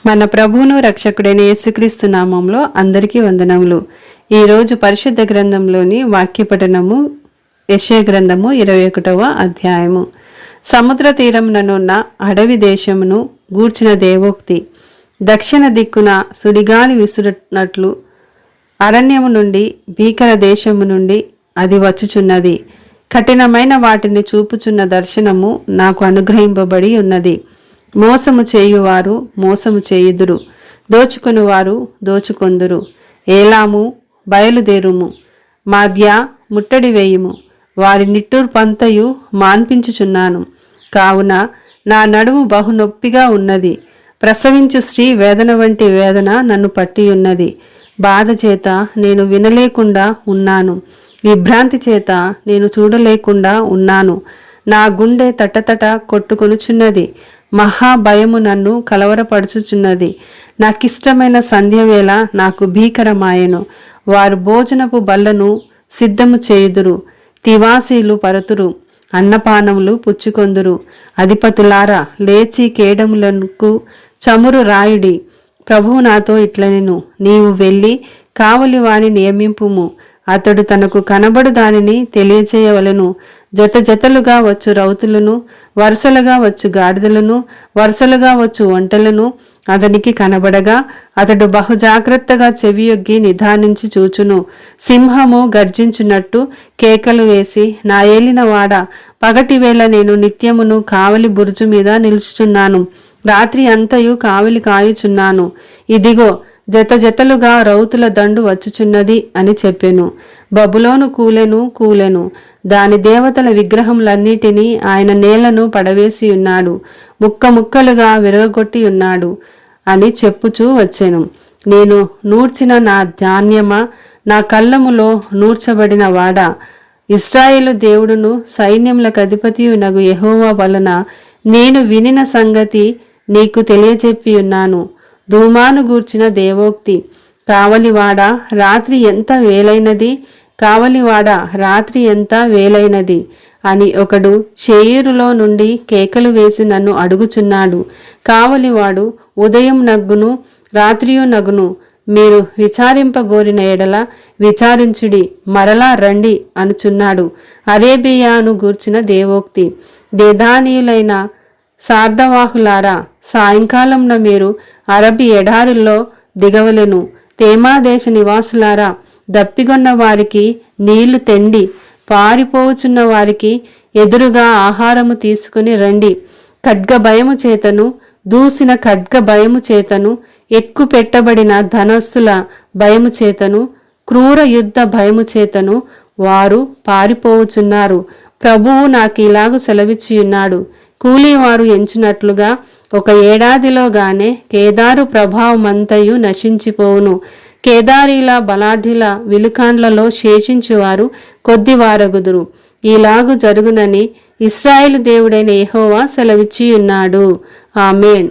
మన ప్రభువును రక్షకుడైన యేసుక్రీస్తు నామంలో అందరికీ వందనములు. ఈరోజు పరిశుద్ధ గ్రంథంలోని వాక్య పఠనము యెషయా గ్రంథము 21వ అధ్యాయము. సముద్ర తీరముననున్న అడవి దేశమును గూర్చిన దేవోక్తి. దక్షిణ దిక్కున సుడిగాలి విసురునట్లు అరణ్యము నుండి భీకర దేశము నుండి అది వచ్చుచున్నది. కఠినమైన వాటిని చూపుచున్న దర్శనము నాకు అనుగ్రహింపబడి ఉన్నది. మోసము చేయువారు మోసము చేయుదురు, దోచుకొనువారు దోచుకొందురు. ఏలాము, బయలుదేరుము, మాద్య ముట్టడి వేయుము, వారి నిట్టూర్పంతయు మాన్పించుచున్నాను. కావున నా నడుము బహు నొప్పిగా ఉన్నది. ప్రసవించు స్త్రీ వేదన వంటి వేదన నన్ను పట్టి ఉన్నది. బాధ చేత నేను వినలేకుండా ఉన్నాను, విభ్రాంతి చేత నేను చూడలేకుండా ఉన్నాను. నా గుండె తటతట కొట్టుకొనుచున్నది. మహాభయము నన్ను కలవరపడుచుచున్నది. నాకిష్టమైన సంధ్యవేళ నాకు భీకరమాయెను. వారు భోజనపు బల్లను సిద్ధము చేయుదురు, తివాసీలు పరతురు, అన్నపానములు పుచ్చుకొందురు. అధిపతులారా, లేచి కేడములకు చమురు రాయుడి. ప్రభువు నాతో ఇట్లనెను, నీవు వెళ్ళి కావలి వాని నియమింపుము. అతడు తనకు కనబడు దానిని తెలియచేయవలెను. జత జతలుగా వచ్చు రౌతులను, వరుసలుగా వచ్చు గాడిదలను, వరుసలుగా వచ్చు ఒంటెలను అతనికి కనబడగా అతడు బహుజాగ్రత్తగా చెవియొగ్గి నిదానించి చూచును. సింహము గర్జించున్నట్టు కేకలు వేసి, నా ఏలినవాడ, పగటివేళ నేను నిత్యమును కావలి బురుజు మీద నిలుచుచున్నాను, రాత్రి అంతయు కావలి కాయుచున్నాను. ఇదిగో జత జతలుగా రౌతుల దండు వచ్చుచున్నది అని చెప్పెను. బబులోను కూలెను, దాని దేవతల విగ్రహములన్నిటినీ ఆయన నేలను పడవేసి ఉన్నాడు, ముక్క ముక్కలుగా విరగొట్టి ఉన్నాడు అని చెప్పుచూ వచ్చెను. నేను నూర్చిన నా ధాన్యమా, నా కళ్ళములో నూర్చబడిన వాడా, ఇశ్రాయేలు దేవుడును సైన్యములకు అధిపతియునగు యెహోవా వలన నేను వినిన సంగతి నీకు తెలియజెప్పి ఉన్నాను. ధూమాను గూర్చిన దేవోక్తి. కావలివాడ, రాత్రి ఎంత వేలైనది, కావలివాడ, రాత్రి ఎంత వేలైనది అని ఒకడు షేయూరులో నుండి కేకలు వేసి నన్ను అడుగుచున్నాడు. కావలివాడు, ఉదయం నగ్గును రాత్రియు నగును, మీరు విచారింపగోరిన ఎడల విచారించుడి, మరలా రండి అనుచున్నాడు. అరేబియాను గూర్చిన దేవోక్తి. దేదానీయులైన సార్ధవాహులారా, సాయంకాలంన మీరు అరబి ఎడారుల్లో దిగవలెను. తేమాదేశ నివాసులారా, దప్పిగొన్న వారికి నీళ్లు తెండి, పారిపోవుచున్న వారికి ఎదురుగా ఆహారము తీసుకుని రండి. ఖడ్గ భయము చేతను, దూసిన ఖడ్గ భయము చేతను, ఎక్కు పెట్టబడిన ధనస్సుల భయము చేతను, క్రూర యుద్ధ భయము చేతను వారు పారిపోవుచున్నారు. ప్రభువు నాకు ఇలాగు సెలవిచ్చియున్నాడు, కూలీవారు ఎంచినట్లుగా ఒక ఏడాదిలోగానే కేదారు ప్రభావమంతయు నశించిపోవును. కేదారీల బలాఢ్యుల విలుకాండ్లలో శేషించువారు కొద్దివారగుదురు. ఇలాగు జరుగునని ఇశ్రాయేలు దేవుడైన యెహోవా సెలవిచ్చియున్నాడు. ఆమేన్.